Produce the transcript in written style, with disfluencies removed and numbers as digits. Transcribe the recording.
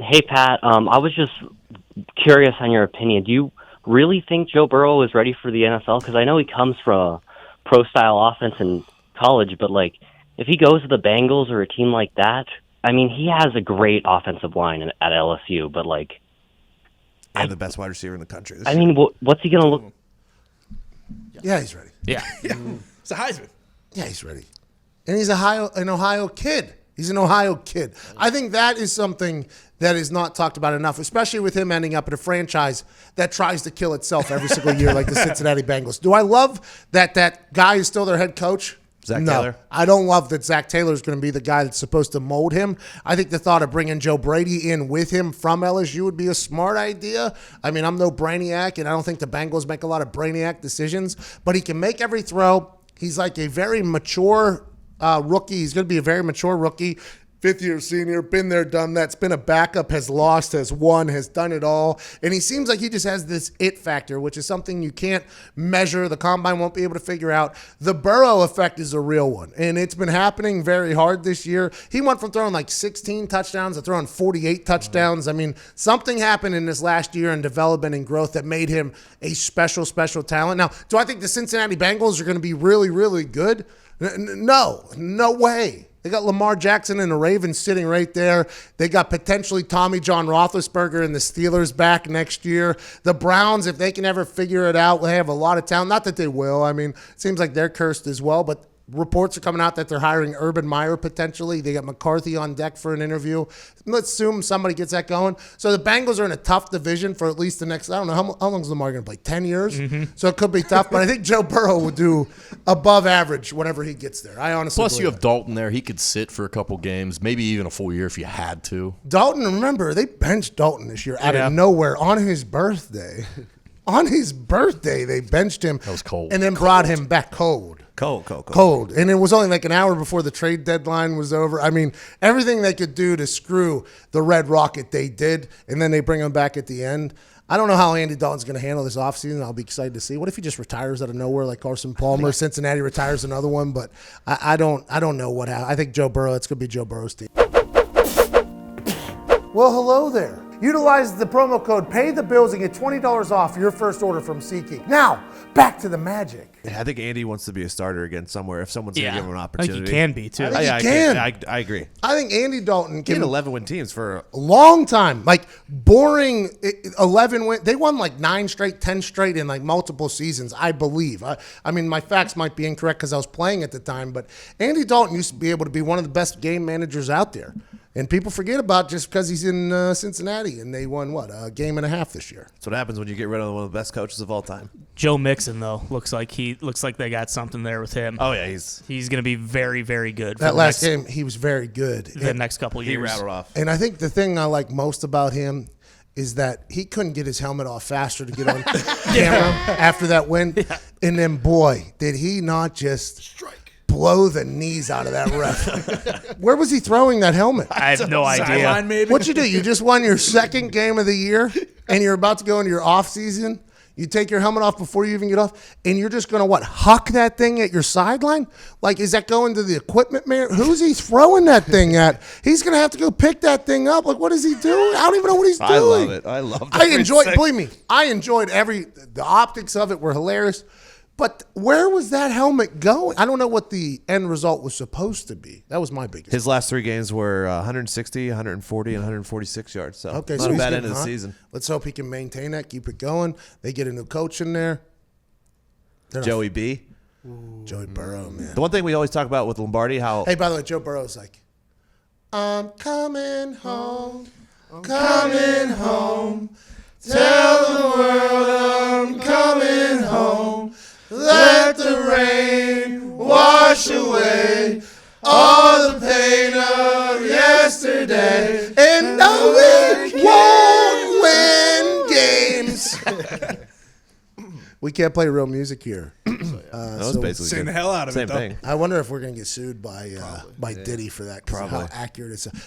Hey, Pat. I was just curious on your opinion. Do you really think Joe Burrow is ready for the NFL? Because I know he comes from a pro-style offense in college, but, like, if he goes to the Bengals or a team like that, I mean, he has a great offensive line at LSU, but, like... And the best wide receiver in the country. I mean, what's he going to look... Yeah, he's ready. Yeah. It's a Heisman. Yeah, he's ready. And he's an Ohio kid. He's an Ohio kid. I think that is something that is not talked about enough, especially with him ending up at a franchise that tries to kill itself every single year like the Cincinnati Bengals. Do I love that guy is still their head coach? Zach Taylor? I don't love that Zach Taylor is going to be the guy that's supposed to mold him. I think the thought of bringing Joe Brady in with him from LSU would be a smart idea. I mean, I'm no brainiac, and I don't think the Bengals make a lot of brainiac decisions, but he can make every throw. He's like a very mature rookie. He's going to be a very mature rookie. Fifth-year senior, been there, done that. It's been a backup, has lost, has won, has done it all. And he seems like he just has this it factor, which is something you can't measure. The combine won't be able to figure out. The Burrow effect is a real one, and it's been happening very hard this year. He went from throwing like 16 touchdowns to throwing 48 touchdowns. I mean, something happened in this last year in development and growth that made him a special, special talent. Now, do I think the Cincinnati Bengals are going to be really, really good? No way. They got Lamar Jackson and the Ravens sitting right there. They got potentially Tommy John Roethlisberger and the Steelers back next year. The Browns, if they can ever figure it out, they have a lot of talent. Not that they will. I mean, it seems like they're cursed as well, but reports are coming out that they're hiring Urban Meyer potentially. They got McCarthy on deck for an interview. Let's assume somebody gets that going. So the Bengals are in a tough division for at least the next, I don't know, how long is Lamar going to play? 10 years? Mm-hmm. So it could be tough, but I think Joe Burrow will do above average whenever he gets there. I honestly Plus, you have that. Dalton there. He could sit for a couple games, maybe even a full year if you had to. Dalton, remember, they benched Dalton this year out of nowhere on his birthday. On his birthday, they benched him. That was cold. And then brought him back cold. Cold. And it was only like an hour before the trade deadline was over. I mean, everything they could do to screw the Red Rocket, they did. And then they bring him back at the end. I don't know how Andy Dalton's going to handle this offseason. I'll be excited to see. What if he just retires out of nowhere like Carson Palmer? Cincinnati retires another one. But I don't know what happens. I think Joe Burrow, it's going to be Joe Burrow's team. Well, hello there. Utilize the promo code PAYTHEBILLS and get $20 off your first order from SeatGeek. Now, back to the magic. Yeah, I think Andy wants to be a starter again somewhere if someone's going to give him an opportunity. I think he can be, too. I agree. I think Andy Dalton He can. had 11 win teams for a long time. Like, boring 11 win. They won like 9 straight, 10 straight in like multiple seasons, I believe. I mean, my facts might be incorrect because I was playing at the time, but Andy Dalton used to be able to be one of the best game managers out there. And people forget about just because he's in Cincinnati, and they won, a game and a half this year. That's what happens when you get rid of one of the best coaches of all time. Joe Mixon, though, looks like they got something there with him. Oh, yeah. He's going to be very, very good. That last game, he was very good. The next couple of years. He rattled off. And I think the thing I like most about him is that he couldn't get his helmet off faster to get on camera after that win. Yeah. And then, boy, did he not just blow the knees out of that ref. Where was he throwing that helmet? I have no idea. Maybe? What'd you do? You just won your second game of the year, and you're about to go into your off season. You take your helmet off before you even get off, and you're just going to, huck that thing at your sideline? Like, is that going to the equipment man? Who's he throwing that thing at? He's going to have to go pick that thing up. Like, what is he doing? I don't even know what he's doing. I love it. I love it. Believe me, I enjoyed the optics of it were hilarious. But where was that helmet going? I don't know what the end result was supposed to be. That was my biggest. His last 3 games were 160, 140, and 146 yards. So okay, not a bad end of the season. Let's hope he can maintain that, keep it going. They get a new coach in there. Joey B. Joey Burrow, man. The one thing we always talk about with Lombardi, how... Hey, by the way, Joe Burrow's like, I'm coming home, coming home. Tell the world I'm coming home. Let the rain wash away all the pain of yesterday. And no, we won't win games. We can't play real music here. That was basically sing the hell out of Same it, though. thing. I wonder if we're going to get sued by Diddy for that, because how accurate it's.